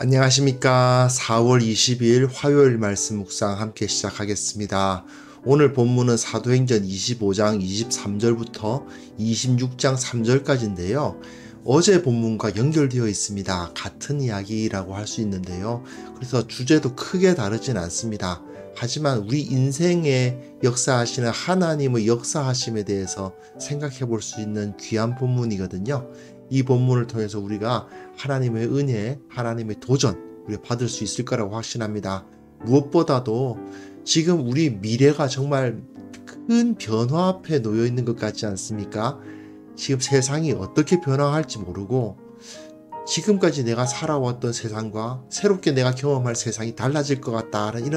안녕하십니까. 4월 20일 화요일 말씀 묵상 함께 시작하겠습니다. 오늘 본문은 사도행전 25장 23절부터 26장 3절까지인데요. 어제 본문과 연결되어 있습니다. 같은 이야기라고 할 수 있는데요. 그래서 주제도 크게 다르진 않습니다. 하지만 우리 인생에 역사하시는 하나님의 역사하심에 대해서 생각해 볼 수 있는 귀한 본문이거든요. 이 본문을 통해서 우리가 하나님의 은혜, 하나님의 도전 우리가 받을 수 있을 거라고 확신합니다. 무엇보다도 지금 우리 미래가 정말 큰 변화 앞에 놓여 있는 것 같지 않습니까? 지금 세상이 어떻게 변화할지 모르고 지금까지 내가 살아왔던 세상과 새롭게 내가 경험할 세상이 달라질 것 같다는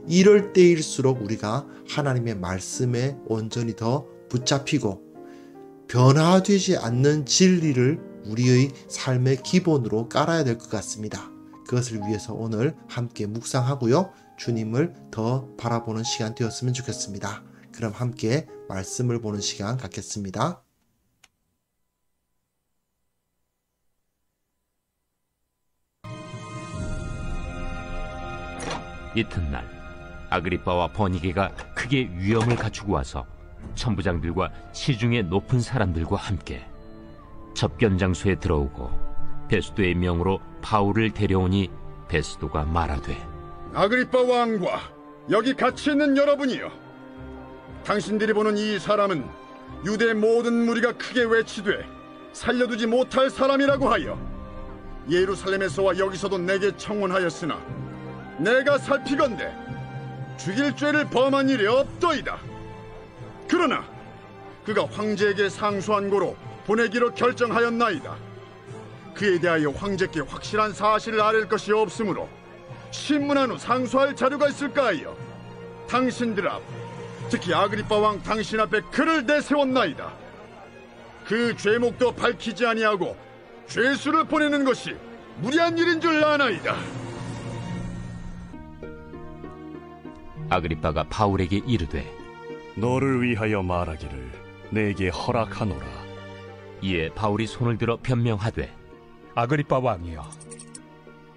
이럴 때일수록 우리가 하나님의 말씀에 온전히 더 붙잡히고 변화되지 않는 진리를 우리의 삶의 기본으로 깔아야 될 것 같습니다. 그것을 위해서 오늘 함께 묵상하고요. 주님을 더 바라보는 시간 되었으면 좋겠습니다. 그럼 함께 말씀을 보는 시간 갖겠습니다. 이튿날 아그리빠와 버니게가 크게 위엄을 갖추고 와서 천부장들과 시중의 높은 사람들과 함께 접견 장소에 들어오고 베스도의 명으로 바울을 데려오니 베스도가 말하되, 아그리빠 왕과 여기 같이 있는 여러분이여, 당신들이 보는 이 사람은 유대 모든 무리가 크게 외치되 살려두지 못할 사람이라고 하여 예루살렘에서와 여기서도 내게 청혼하였으나 내가 살피건대 죽일 죄를 범한 일이 없더이다. 그러나 그가 황제에게 상소한 고로 보내기로 결정하였나이다. 그에 대하여 황제께 확실한 사실을 아랠 것이 없으므로 신문한 후 상소할 자료가 있을까 하여 당신들 앞, 특히 아그리빠 왕 당신 앞에 그를 내세웠나이다. 그 죄목도 밝히지 아니하고 죄수를 보내는 것이 무리한 일인 줄 아나이다. 아그리빠가 바울에게 이르되, 너를 위하여 말하기를 내게 허락하노라. 이에 바울이 손을 들어 변명하되, 아그리빠 왕이여,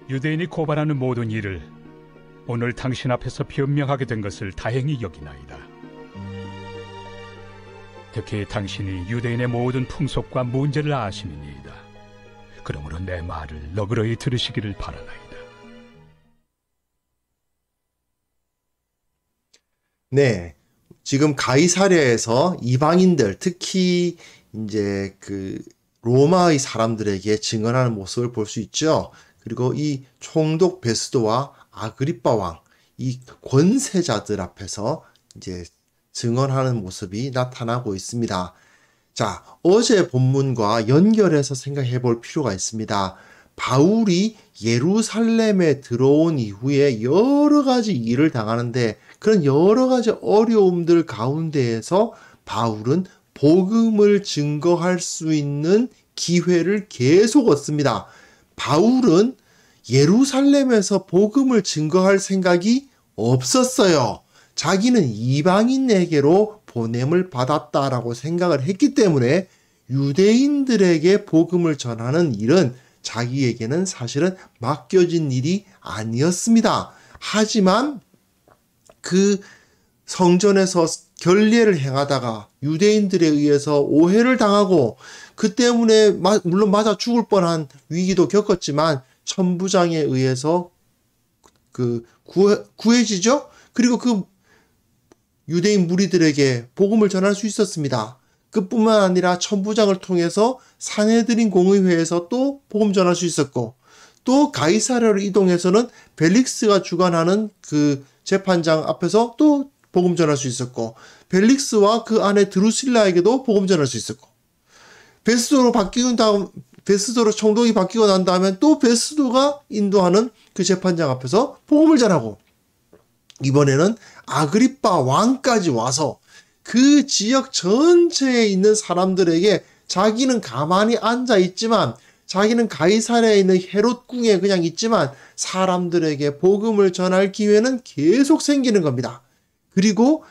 유대인이 고발하는 모든 일을 오늘 당신 앞에서 변명하게 된 것을 다행히 여기나이다. 특히 당신이 유대인의 모든 풍속과 문제를 아시니이다. 그러므로 내 말을 너그러이 들으시기를 바라나이다. 네. 지금 가이사랴에서 이방인들, 특히 이제 로마의 사람들에게 증언하는 모습을 볼 수 있죠. 그리고 이 총독 베스도와 아그리빠 왕, 이 권세자들 앞에서 이제 증언하는 모습이 나타나고 있습니다. 자, 어제 본문과 연결해서 생각해 볼 필요가 있습니다. 바울이 예루살렘에 들어온 이후에 여러 가지 일을 당하는데 그런 여러 가지 어려움들 가운데에서 바울은 복음을 증거할 수 있는 기회를 계속 얻습니다. 바울은 예루살렘에서 복음을 증거할 생각이 없었어요. 자기는 이방인에게로 보냄을 받았다라고 생각을 했기 때문에 유대인들에게 복음을 전하는 일은 자기에게는 사실은 맡겨진 일이 아니었습니다. 하지만 그 성전에서 결례를 행하다가 유대인들에 의해서 오해를 당하고 그 때문에 물론 맞아 죽을 뻔한 위기도 겪었지만 천부장에 의해서 구해지죠. 그리고 그 유대인 무리들에게 복음을 전할 수 있었습니다. 그뿐만 아니라 천부장을 통해서 산헤드린 공의회에서 또 복음 전할 수 있었고, 또 가이사랴로 이동해서는 벨릭스가 주관하는 그 재판장 앞에서 또 복음 전할 수 있었고, 벨릭스와 그 아내 드루실라에게도 복음 전할 수 있었고, 베스도로 총독이 바뀌고 난 다음에 또 베스도가 인도하는 그 재판장 앞에서 복음을 전하고, 이번에는 아그리빠 왕까지 와서 그 지역 전체에 있는 사람들에게 자기는 가만히 앉아 있지만, 자기는 가이사랴에 있는 헤롯 궁에 그냥 있지만 사람들에게 복음을 전할 기회는 계속 생기는 겁니다. 그리고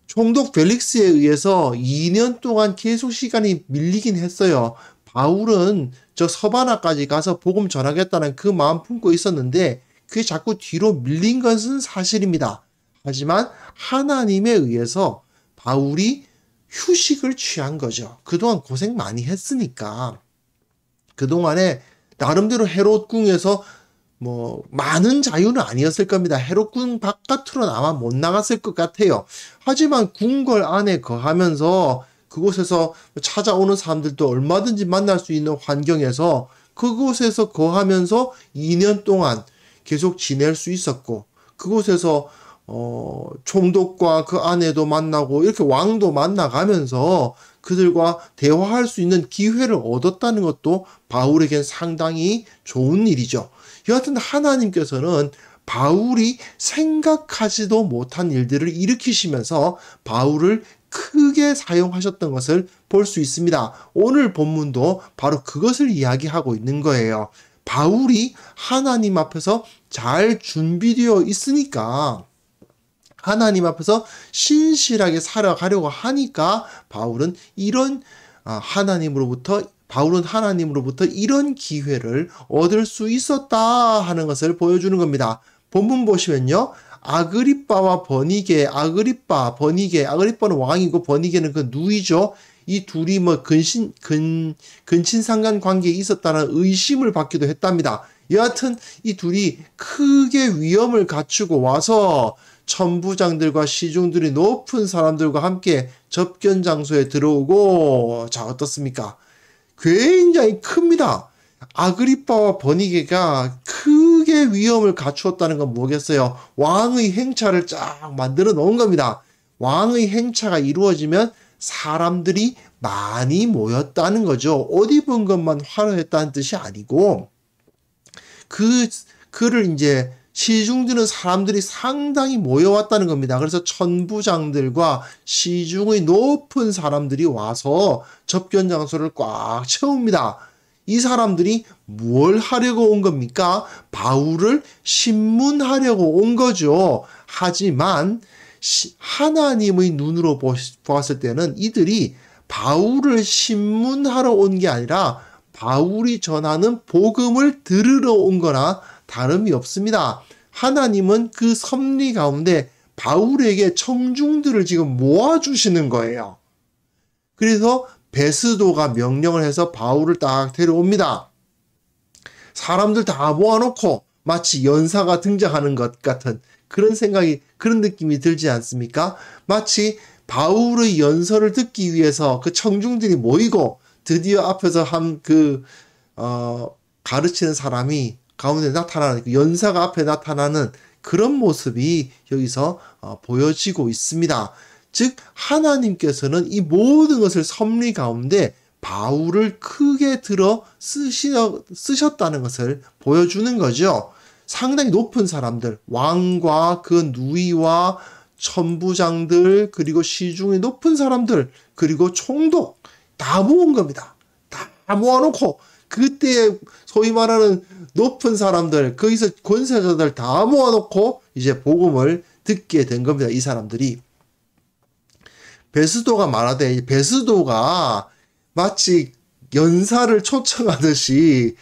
총독 벨릭스에 의해서 2년 동안 계속 시간이 밀리긴 했어요. 바울은 저 서바나까지 가서 복음 전하겠다는 그 마음 품고 있었는데 그게 자꾸 뒤로 밀린 것은 사실입니다. 하지만 하나님에 의해서 바울이 휴식을 취한 거죠. 그동안 고생 많이 했으니까. 그동안에 나름대로 헤롯궁에서 뭐 많은 자유는 아니었을 겁니다. 헤롯궁 바깥으로는 아마 못 나갔을 것 같아요. 하지만 궁궐 안에 거하면서 그곳에서 찾아오는 사람들도 얼마든지 만날 수 있는 환경에서 그곳에서 거하면서 2년 동안 계속 지낼 수 있었고, 그곳에서 총독과 그 아내도 만나고 이렇게 왕도 만나가면서 그들과 대화할 수 있는 기회를 얻었다는 것도 바울에겐 상당히 좋은 일이죠. 여하튼 하나님께서는 바울이 생각하지도 못한 일들을 일으키시면서 바울을 크게 사용하셨던 것을 볼 수 있습니다. 오늘 본문도 바로 그것을 이야기하고 있는 거예요. 바울이 하나님 앞에서 잘 준비되어 있으니까, 하나님 앞에서 신실하게 살아가려고 하니까 바울은 하나님으로부터 이런 기회를 얻을 수 있었다 하는 것을 보여주는 겁니다. 본문 보시면요. 아그리빠와 버니게, 아그리빠는 왕이고 버니게는 그 누이죠. 이 둘이 뭐 근친상간 관계에 있었다는 의심을 받기도 했답니다. 여하튼 이 둘이 크게 위험을 갖추고 와서 천부장들과 시중들이 높은 사람들과 함께 접견 장소에 들어오고, 자, 어떻습니까? 굉장히 큽니다. 아그리빠와 버니게가 크게 위험을 갖추었다는 건 뭐겠어요? 왕의 행차를 쫙 만들어 놓은 겁니다. 왕의 행차가 이루어지면 사람들이 많이 모였다는 거죠. 옷 입은 것만 화려했다는 뜻이 아니고, 그를 이제 시중드는 사람들이 상당히 모여왔다는 겁니다. 그래서 천부장들과 시중의 높은 사람들이 와서 접견 장소를 꽉 채웁니다. 이 사람들이 뭘 하려고 온 겁니까? 바울을 신문하려고 온 거죠. 하지만 하나님의 눈으로 보았을 때는 이들이 바울을 신문하러 온 게 아니라 바울이 전하는 복음을 들으러 온 거나 다름이 없습니다. 하나님은 그 섭리 가운데 바울에게 청중들을 지금 모아주시는 거예요. 그래서 베스도가 명령을 해서 바울을 딱 데려옵니다. 사람들 다 모아놓고 마치 연사가 등장하는 것 같은 그런 느낌이 들지 않습니까? 마치 바울의 연설을 듣기 위해서 그 청중들이 모이고 드디어 앞에서 가르치는 사람이 가운데 나타나는, 연사가 앞에 나타나는 그런 모습이 여기서 보여지고 있습니다. 즉 하나님께서는 이 모든 것을 섭리 가운데 바울을 크게 들어 쓰셨다는 것을 보여주는 거죠. 상당히 높은 사람들, 왕과 그 누이와 천부장들, 그리고 시중의 높은 사람들, 그리고 총독 다 모은 겁니다. 다 모아놓고 그때 소위 말하는 높은 사람들, 거기서 권세자들 다 모아놓고 이제 복음을 듣게 된 겁니다. 이 사람들이. 베스도가 말하되, 베스도가 마치 연사를 초청하듯이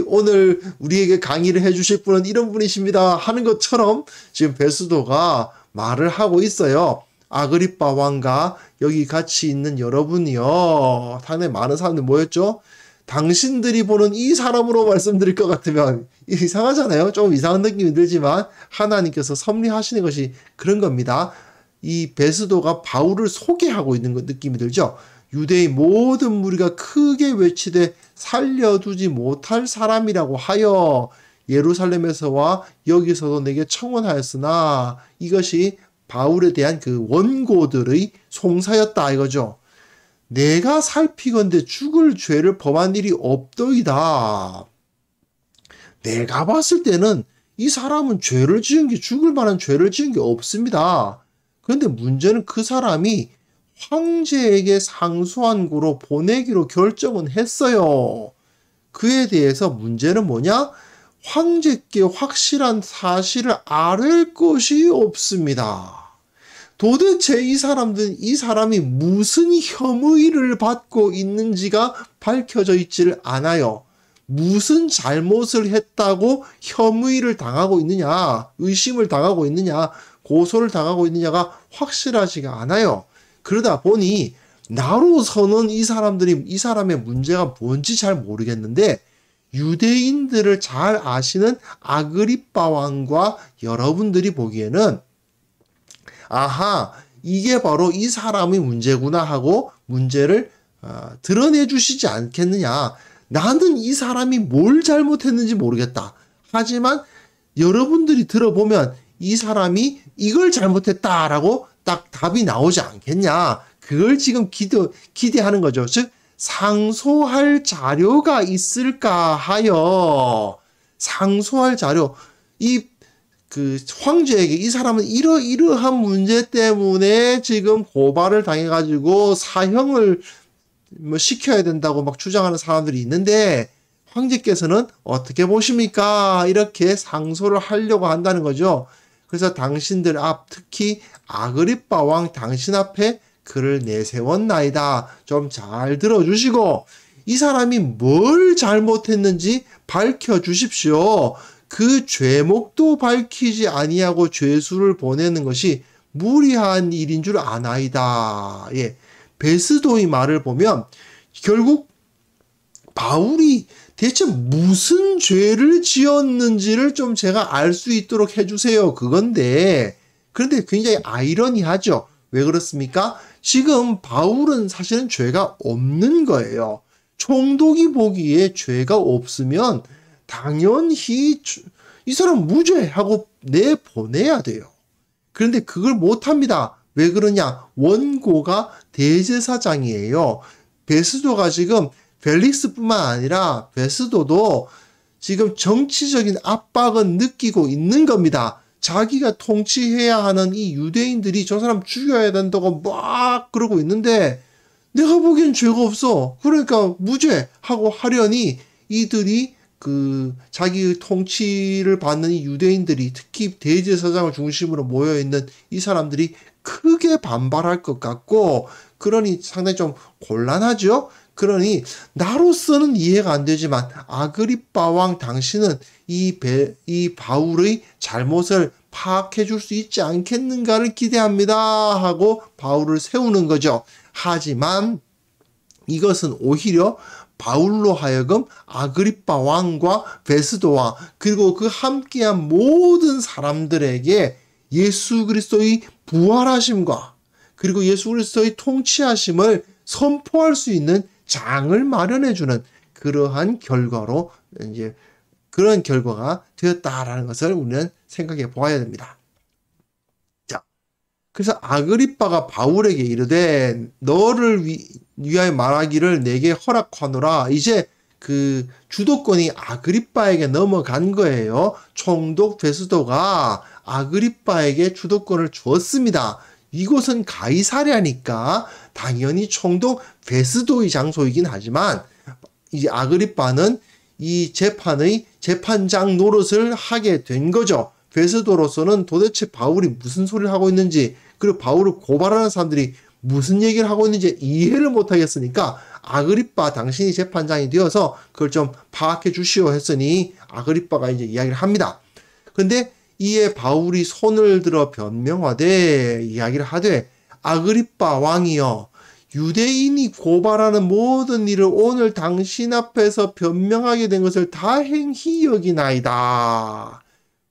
오늘 우리에게 강의를 해주실 분은 이런 분이십니다 하는 것처럼 지금 베스도가 말을 하고 있어요. 아그리빠 왕과 여기 같이 있는 여러분이요. 당연히 많은 사람들 모였죠. 당신들이 보는 이 사람으로 말씀드릴 것 같으면 이상하잖아요. 좀 이상한 느낌이 들지만 하나님께서 섭리하시는 것이 그런 겁니다. 이 베스도가 바울을 소개하고 있는 느낌이 들죠. 유대의 모든 무리가 크게 외치되 살려두지 못할 사람이라고 하여 예루살렘에서와 여기서도 내게 청원하였으나 이것이 바울에 대한 그 원고들의 송사였다 이거죠. 내가 살피건대 죽을 죄를 범한 일이 없더이다. 내가 봤을 때는 이 사람은 죽을 만한 죄를 지은 게 없습니다. 그런데 문제는 그 사람이 황제에게 상수한고로 보내기로 결정은 했어요. 그에 대해서 문제는 뭐냐? 황제께 확실한 사실을 아뢰 것이 없습니다. 도대체 이 사람이 무슨 혐의를 받고 있는지가 밝혀져 있지를 않아요. 무슨 잘못을 했다고 혐의를 당하고 있느냐, 의심을 당하고 있느냐, 고소를 당하고 있느냐가 확실하지가 않아요. 그러다 보니 나로서는 이 사람의 문제가 뭔지 잘 모르겠는데, 유대인들을 잘 아시는 아그리빠 왕과 여러분들이 보기에는 아하, 이게 바로 이 사람이 문제구나 하고 문제를 드러내 주시지 않겠느냐. 나는 이 사람이 뭘 잘못했는지 모르겠다. 하지만 여러분들이 들어보면 이 사람이 이걸 잘못했다라고 딱 답이 나오지 않겠냐. 그걸 지금 기대하는 거죠. 즉, 상소할 자료가 있을까 하여, 상소할 자료, 황제에게 이 사람은 이러이러한 문제 때문에 지금 고발을 당해가지고 사형을 시켜야 된다고 막 주장하는 사람들이 있는데, 황제께서는 어떻게 보십니까? 이렇게 상소를 하려고 한다는 거죠. 그래서 당신들 특히 아그리빠 왕 당신 앞에 그를 내세웠나이다. 좀 잘 들어주시고 이 사람이 뭘 잘못했는지 밝혀주십시오. 그 죄목도 밝히지 아니하고 죄수를 보내는 것이 무리한 일인 줄 아나이다. 예. 베스도의 말을 보면 결국 바울이 대체 무슨 죄를 지었는지를 좀 제가 알 수 있도록 해주세요. 그런데 굉장히 아이러니하죠. 왜 그렇습니까? 지금 바울은 사실은 죄가 없는 거예요. 총독이 보기에 죄가 없으면 당연히 이 사람 무죄하고 내보내야 돼요. 그런데 그걸 못합니다. 왜 그러냐? 원고가 대제사장이에요. 베스도가 지금 펠릭스뿐만 아니라 베스도도 지금 정치적인 압박은 느끼고 있는 겁니다. 자기가 통치해야 하는 이 유대인들이 저 사람 죽여야 된다고 막 그러고 있는데 내가 보기엔 죄가 없어. 그러니까 무죄하고 하려니 이들이 자기 통치를 받는 이 유대인들이 특히 대제사장을 중심으로 모여있는 이 사람들이 크게 반발할 것 같고 그러니 상당히 좀 곤란하죠. 그러니 나로서는 이해가 안 되지만 아그리빠 왕 당신은 이 바울의 잘못을 파악해 줄 수 있지 않겠는가를 기대합니다 하고 바울을 세우는 거죠. 하지만 이것은 오히려 바울로 하여금 아그리빠 왕과 베스도 왕 그리고 그 함께한 모든 사람들에게 예수 그리스도의 부활하심과 그리고 예수 그리스도의 통치하심을 선포할 수 있는 장을 마련해주는 그러한 결과로 이제 그런 결과가 되었다라는 것을 우리는 생각해 보아야 됩니다. 자, 그래서 아그리빠가 바울에게 이르되 너를 위하여 말하기를 내게 허락하노라. 이제 그 주도권이 아그리빠에게 넘어간 거예요. 총독 베스도가 아그리빠에게 주도권을 주었습니다. 이곳은 가이사랴니까 당연히 총독 베스도의 장소이긴 하지만 이제 아그리빠는 이 재판의 재판장 노릇을 하게 된 거죠. 베스도로서는 도대체 바울이 무슨 소리를 하고 있는지 그리고 바울을 고발하는 사람들이 무슨 얘기를 하고 있는지 이해를 못하겠으니까 아그리빠 당신이 재판장이 되어서 그걸 좀 파악해 주시오 했으니 아그리빠가 이제 이야기를 합니다. 근데 이에 바울이 손을 들어 변명하되 이야기를 하되 아그리빠 왕이여 유대인이 고발하는 모든 일을 오늘 당신 앞에서 변명하게 된 것을 다행히 여기나이다.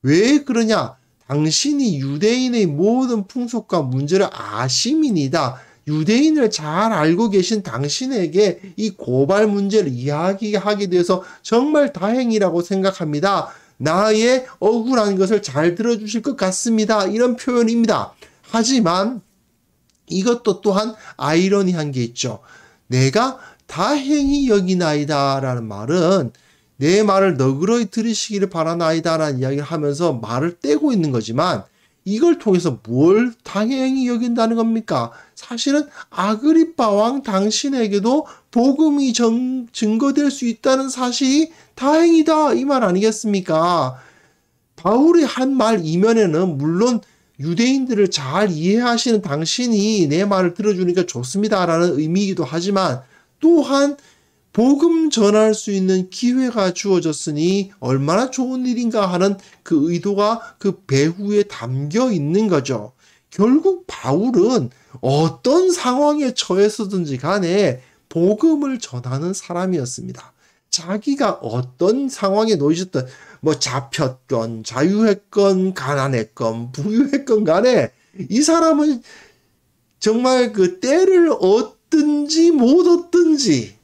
왜 그러냐? 당신이 유대인의 모든 풍속과 문제를 아심이니다. 유대인을 잘 알고 계신 당신에게 이 고발 문제를 이야기하게 되어서 정말 다행이라고 생각합니다. 나의 억울한 것을 잘 들어주실 것 같습니다. 이런 표현입니다. 하지만 이것도 또한 아이러니한 게 있죠. 내가 다행히 여기나이다 라는 말은 내 말을 너그러이 들으시기를 바라나이다 라는 이야기를 하면서 말을 떼고 있는 거지만 이걸 통해서 뭘 다행히 여긴다는 겁니까? 사실은 아그리빠 왕 당신에게도 복음이 증거될 수 있다는 사실이 다행이다 이 말 아니겠습니까? 바울이 한 말 이면에는 물론 유대인들을 잘 이해하시는 당신이 내 말을 들어주니까 좋습니다라는 의미이기도 하지만 또한 복음 전할 수 있는 기회가 주어졌으니 얼마나 좋은 일인가 하는 그 의도가 그 배후에 담겨 있는 거죠. 결국 바울은 어떤 상황에 처했었든지 간에 복음을 전하는 사람이었습니다. 자기가 어떤 상황에 놓이셨던 잡혔건 자유했건 가난했건 부유했건 간에 이 사람은 정말 그 때를 얻든지 못 얻든지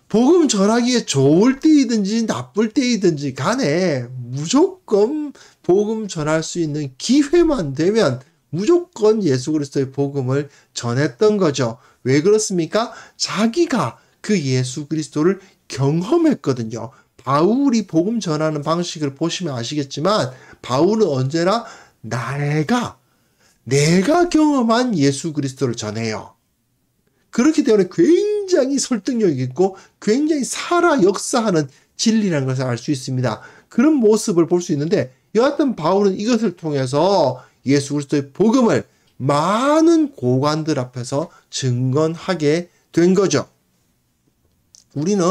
복음 전하기에 좋을 때이든지 나쁠 때이든지 간에 무조건 복음 전할 수 있는 기회만 되면 무조건 예수 그리스도의 복음을 전했던 거죠. 왜 그렇습니까? 자기가 그 예수 그리스도를 경험했거든요. 바울이 복음 전하는 방식을 보시면 아시겠지만 바울은 언제나 내가 경험한 예수 그리스도를 전해요. 그렇기 때문에 굉장히 설득력 있고 굉장히 살아 역사하는 진리라는 것을 알 수 있습니다. 그런 모습을 볼 수 있는데 여하튼 바울은 이것을 통해서 예수 그리스도의 복음을 많은 고관들 앞에서 증언하게 된 거죠. 우리는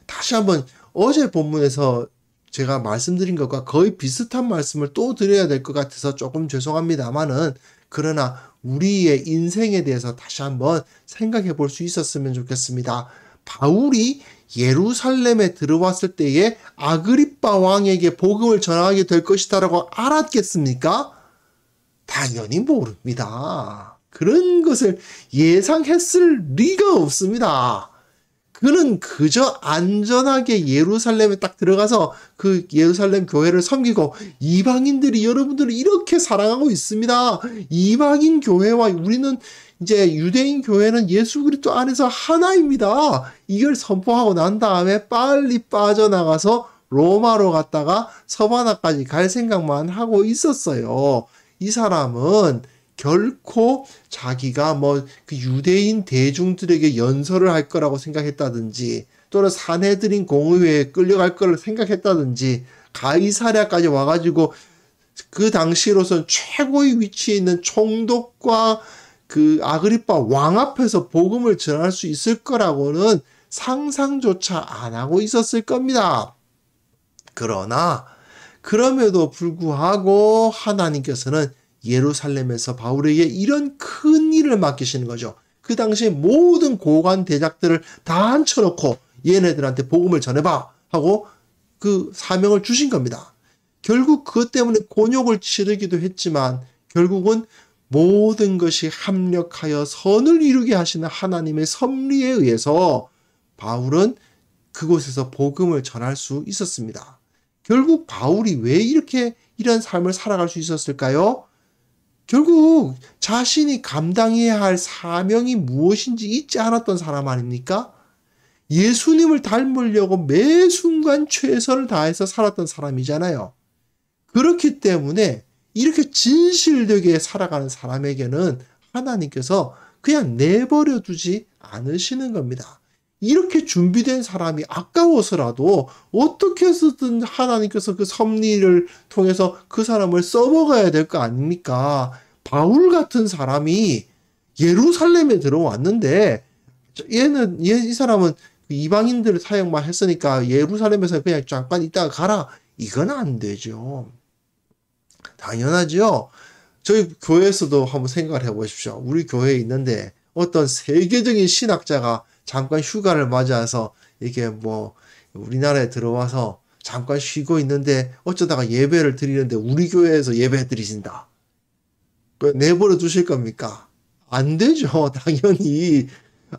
다시 한번 어제 본문에서 제가 말씀드린 것과 거의 비슷한 말씀을 또 드려야 될 것 같아서 조금 죄송합니다만은 그러나 우리의 인생에 대해서 다시 한번 생각해 볼 수 있었으면 좋겠습니다. 바울이 예루살렘에 들어왔을 때에 아그리빠 왕에게 복음을 전하게 될 것이다라고 알았겠습니까? 당연히 모릅니다. 그런 것을 예상했을 리가 없습니다. 그는 그저 안전하게 예루살렘에 딱 들어가서 그 예루살렘 교회를 섬기고 이방인들이 여러분들을 이렇게 사랑하고 있습니다. 이방인 교회와 우리는 이제 유대인 교회는 예수 그리스도 안에서 하나입니다. 이걸 선포하고 난 다음에 빨리 빠져나가서 로마로 갔다가 서바나까지 갈 생각만 하고 있었어요. 이 사람은 결코 자기가 그 유대인 대중들에게 연설을 할 거라고 생각했다든지 또는 사내들인 공의회에 끌려갈 거를 생각했다든지 가이사랴까지 와가지고 그 당시로선 최고의 위치에 있는 총독과 그 아그리빠 왕 앞에서 복음을 전할 수 있을 거라고는 상상조차 안 하고 있었을 겁니다. 그러나 그럼에도 불구하고 하나님께서는 예루살렘에서 바울에게 이런 큰 일을 맡기시는 거죠. 그 당시에 모든 고관 대작들을 다 앉혀놓고 얘네들한테 복음을 전해봐 하고 그 사명을 주신 겁니다. 결국 그것 때문에 곤욕을 치르기도 했지만 결국은 모든 것이 합력하여 선을 이루게 하시는 하나님의 섭리에 의해서 바울은 그곳에서 복음을 전할 수 있었습니다. 결국 바울이 왜 이런 삶을 살아갈 수 있었을까요? 결국 자신이 감당해야 할 사명이 무엇인지 잊지 않았던 사람 아닙니까? 예수님을 닮으려고 매 순간 최선을 다해서 살았던 사람이잖아요. 그렇기 때문에 이렇게 진실되게 살아가는 사람에게는 하나님께서 그냥 내버려 두지 않으시는 겁니다. 이렇게 준비된 사람이 아까워서라도 어떻게 해서든 하나님께서 그 섭리를 통해서 그 사람을 써먹어야 될 거 아닙니까? 바울 같은 사람이 예루살렘에 들어왔는데 이 사람은 이방인들을 사역만 했으니까 예루살렘에서 그냥 잠깐 있다가 가라. 이건 안 되죠. 당연하죠. 저희 교회에서도 한번 생각을 해보십시오. 우리 교회에 있는데 어떤 세계적인 신학자가 잠깐 휴가를 맞아서 이게 우리나라에 들어와서 잠깐 쉬고 있는데 어쩌다가 예배를 드리는데 우리 교회에서 예배 드리신다. 내버려 두실 겁니까? 안 되죠. 당연히.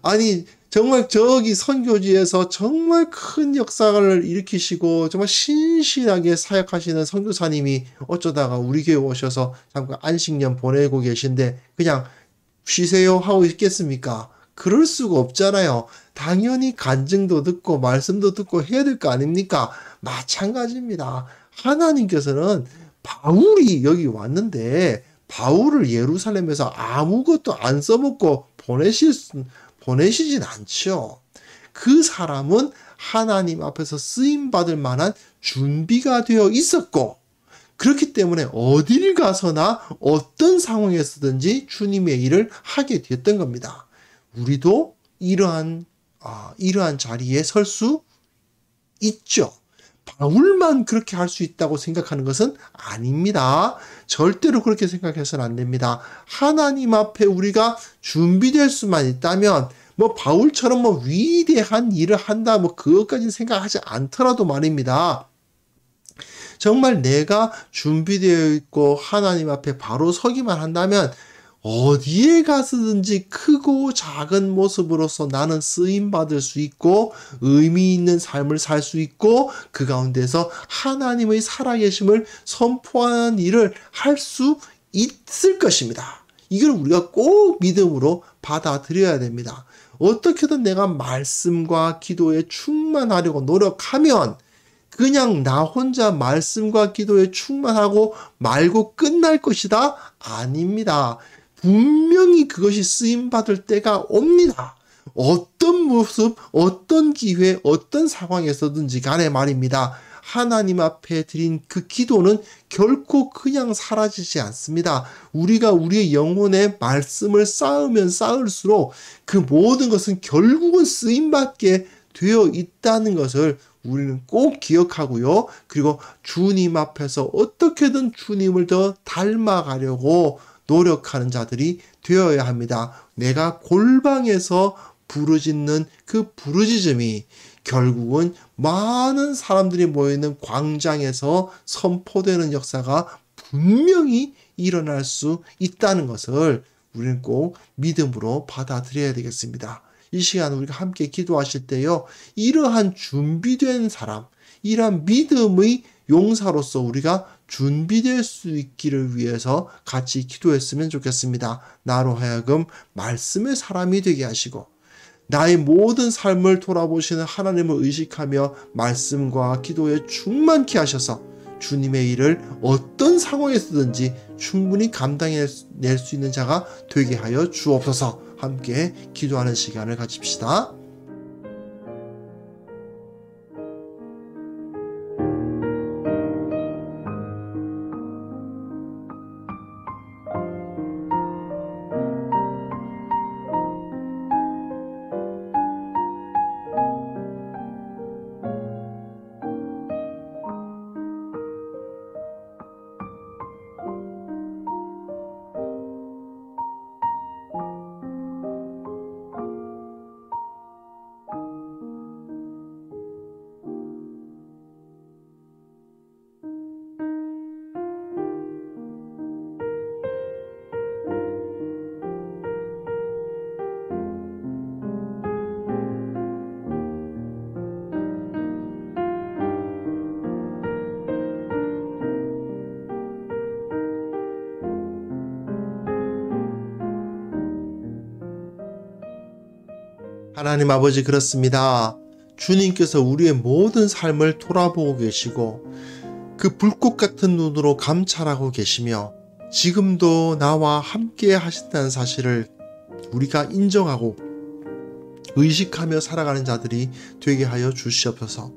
아니 정말 저기 선교지에서 정말 큰 역사를 일으키시고 정말 신실하게 사역하시는 선교사님이 어쩌다가 우리 교회 오셔서 잠깐 안식년 보내고 계신데 그냥 쉬세요 하고 있겠습니까? 그럴 수가 없잖아요. 당연히 간증도 듣고 말씀도 듣고 해야 될 거 아닙니까? 마찬가지입니다. 하나님께서는 바울이 여기 왔는데 바울을 예루살렘에서 아무것도 안 써먹고 보내시진 않죠. 그 사람은 하나님 앞에서 쓰임받을 만한 준비가 되어 있었고 그렇기 때문에 어딜 가서나 어떤 상황에서든지 주님의 일을 하게 되었던 겁니다. 우리도 이러한 자리에 설 수 있죠. 바울만 그렇게 할 수 있다고 생각하는 것은 아닙니다. 절대로 그렇게 생각해서는 안 됩니다. 하나님 앞에 우리가 준비될 수만 있다면 바울처럼 위대한 일을 한다 그것까지 생각하지 않더라도 말입니다. 정말 내가 준비되어 있고 하나님 앞에 바로 서기만 한다면 어디에 가서든지 크고 작은 모습으로서 나는 쓰임받을 수 있고 의미 있는 삶을 살 수 있고 그 가운데서 하나님의 살아계심을 선포하는 일을 할 수 있을 것입니다. 이걸 우리가 꼭 믿음으로 받아들여야 됩니다. 어떻게든 내가 말씀과 기도에 충만하려고 노력하면 그냥 나 혼자 말씀과 기도에 충만하고 말고 끝날 것이다? 아닙니다. 분명히 그것이 쓰임받을 때가 옵니다. 어떤 모습, 어떤 기회, 어떤 상황에서든지 간에 말입니다. 하나님 앞에 드린 그 기도는 결코 그냥 사라지지 않습니다. 우리가 우리의 영혼에 말씀을 쌓으면 쌓을수록 그 모든 것은 결국은 쓰임받게 되어 있다는 것을 우리는 꼭 기억하고요. 그리고 주님 앞에서 어떻게든 주님을 더 닮아가려고 노력하는 자들이 되어야 합니다. 내가 골방에서 부르짖는 그 부르짖음이 결국은 많은 사람들이 모여있는 광장에서 선포되는 역사가 분명히 일어날 수 있다는 것을 우리는 꼭 믿음으로 받아들여야 되겠습니다. 이 시간 우리가 함께 기도하실 때요, 이러한 준비된 사람, 이러한 믿음의 용사로서 우리가 준비될 수 있기를 위해서 같이 기도했으면 좋겠습니다. 나로 하여금 말씀의 사람이 되게 하시고 나의 모든 삶을 돌아보시는 하나님을 의식하며 말씀과 기도에 충만케 하셔서 주님의 일을 어떤 상황에서든지 충분히 감당해낼 수 있는 자가 되게 하여 주옵소서. 함께 기도하는 시간을 가집시다. 하나님 아버지, 그렇습니다. 주님께서 우리의 모든 삶을 돌아보고 계시고 그 불꽃 같은 눈으로 감찰하고 계시며 지금도 나와 함께 하신다는 사실을 우리가 인정하고 의식하며 살아가는 자들이 되게 하여 주시옵소서.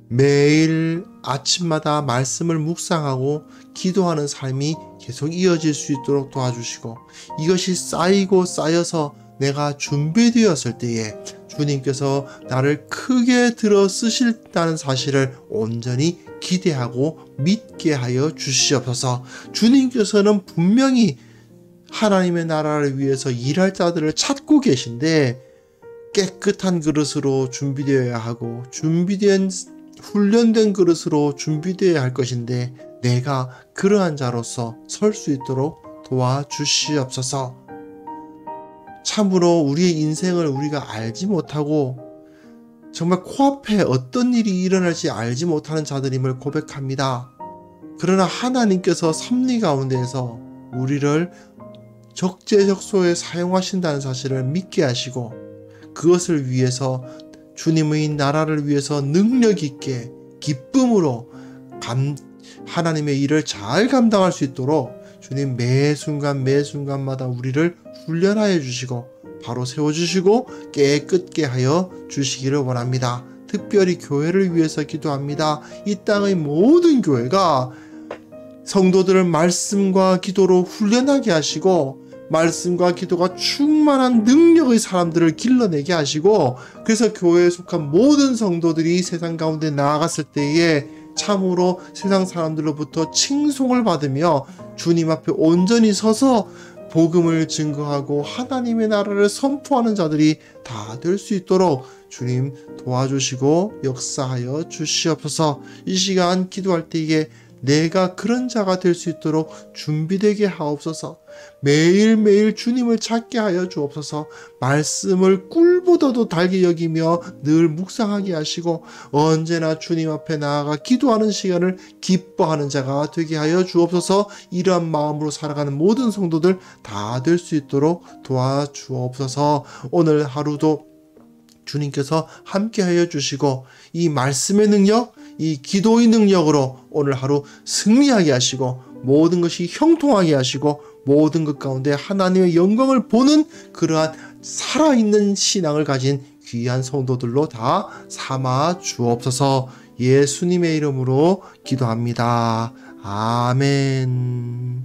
매일 아침마다 말씀을 묵상하고 기도하는 삶이 계속 이어질 수 있도록 도와주시고 이것이 쌓이고 쌓여서 내가 준비되었을 때에 주님께서 나를 크게 들어 쓰실다는 사실을 온전히 기대하고 믿게 하여 주시옵소서. 주님께서는 분명히 하나님의 나라를 위해서 일할 자들을 찾고 계신데 깨끗한 그릇으로 준비되어야 하고 준비된 훈련된 그릇으로 준비되어야 할 것인데 내가 그러한 자로서 설 수 있도록 도와주시옵소서. 참으로 우리의 인생을 우리가 알지 못하고 정말 코앞에 어떤 일이 일어날지 알지 못하는 자들임을 고백합니다. 그러나 하나님께서 섭리 가운데에서 우리를 적재적소에 사용하신다는 사실을 믿게 하시고 그것을 위해서 주님의 나라를 위해서 능력 있게 기쁨으로 하나님의 일을 잘 감당할 수 있도록 주님 매 순간마다 우리를 훈련하여 주시고 바로 세워주시고 깨끗게 하여 주시기를 원합니다. 특별히 교회를 위해서 기도합니다. 이 땅의 모든 교회가 성도들을 말씀과 기도로 훈련하게 하시고 말씀과 기도가 충만한 능력의 사람들을 길러내게 하시고 그래서 교회에 속한 모든 성도들이 세상 가운데 나아갔을 때에 참으로 세상 사람들로부터 칭송을 받으며 주님 앞에 온전히 서서 복음을 증거하고 하나님의 나라를 선포하는 자들이 다 될 수 있도록 주님 도와주시고 역사하여 주시옵소서. 이 시간 기도할 때에 내가 그런 자가 될 수 있도록 준비되게 하옵소서. 매일매일 주님을 찾게 하여 주옵소서. 말씀을 꿀보다도 달게 여기며 늘 묵상하게 하시고 언제나 주님 앞에 나아가 기도하는 시간을 기뻐하는 자가 되게 하여 주옵소서. 이러한 마음으로 살아가는 모든 성도들 다 될 수 있도록 도와주옵소서. 오늘 하루도 주님께서 함께하여 주시고 이 말씀의 능력, 이 기도의 능력으로 오늘 하루 승리하게 하시고 모든 것이 형통하게 하시고 모든 것 가운데 하나님의 영광을 보는 그러한 살아있는 신앙을 가진 귀한 성도들로 다 삼아 주옵소서. 예수님의 이름으로 기도합니다. 아멘.